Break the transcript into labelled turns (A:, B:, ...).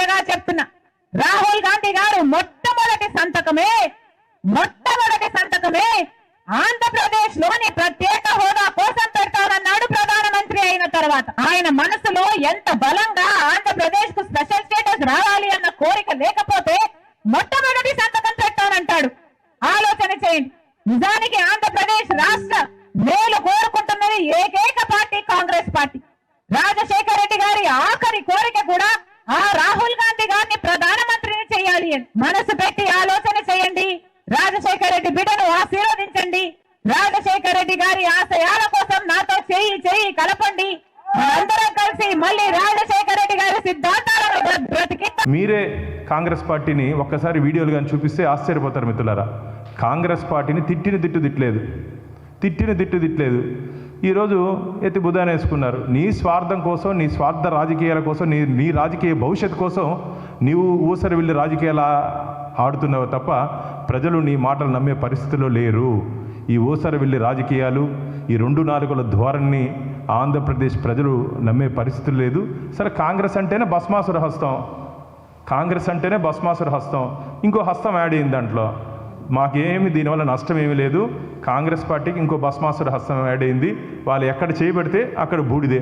A: బిడ్డగా చెప్తున్నా, రాహుల్ గాంధీ గారు మొట్టమొదటి సంతకమే ఆంధ్రప్రదేశ్ లోని ప్రత్యేక హోదా కోసం పెడతానన్నాడు ప్రధానమంత్రి అయిన తర్వాత. ఆయన మనసులో ఎంత బలంగా ఆంధ్రప్రదేశ్ కు స్పెషల్ స్టేటస్ రావాలి అన్న కోరిక లేకపోతే మొట్టమొదటి సంతకం పెట్టానంటాడు. ఆలోచన చేయండి. నిజానికి ఆంధ్రప్రదేశ్ రాష్ట్ర మేలు కోరుకుంటున్నది ఏకైక పార్టీ కాంగ్రెస్ పార్టీ. రాజశేఖర రెడ్డి గారి ఆఖరి కోరిక కూడా ఆ రాహుల్ గాంధీ గారిని ప్రధానమంత్రిని చేయాలి అని. మనసు పెట్టి ఆలోచన చేయండి. రాజశేఖర రెడ్డి బిడ్డను ఆశీర్వదించండి. రాజశేఖర రెడ్డి గారి ఆశయాల కోసం నాతో చేయి కలపండి. అందరం కలిసి మళ్ళీ రాజశేఖర రెడ్డి గారి సిద్ధాంతాలను బ్రతికిద్దాం.
B: మీరే కాంగ్రెస్ పార్టీని ఒక్కసారి వీడియోలు కానీ చూపిస్తే ఆశ్చర్యపోతారు మిత్రులారా. కాంగ్రెస్ పార్టీని తిట్టిన తిట్లేదు. ఈరోజు ఎత్తి బుధాన వేసుకున్నారు. నీ స్వార్థం కోసం, నీ స్వార్థ రాజకీయాల కోసం, నీ రాజకీయ భవిష్యత్తు కోసం నీవు ఊసరి వెళ్ళి రాజకీయాలు ఆడుతున్నావు తప్ప ప్రజలు నీ మాటలు నమ్మే పరిస్థితిలో లేరు. ఈ ఊసరి వెళ్ళి రాజకీయాలు, ఈ 2 నాలుగుల ధోరణిని ఆంధ్రప్రదేశ్ ప్రజలు నమ్మే పరిస్థితి లేదు. సరే, కాంగ్రెస్ అంటేనే భస్మాసుర హస్తం, ఇంకో హస్తం యాడ్ అయింది దాంట్లో. మాకేమి దీనివల్ల నష్టం ఏమీ లేదు. కాంగ్రెస్ పార్టీకి ఇంకో భస్మాసుర హస్తం యాడ్ అయింది. వాళ్ళు ఎక్కడ చేయబడితే అక్కడ బూడిదే.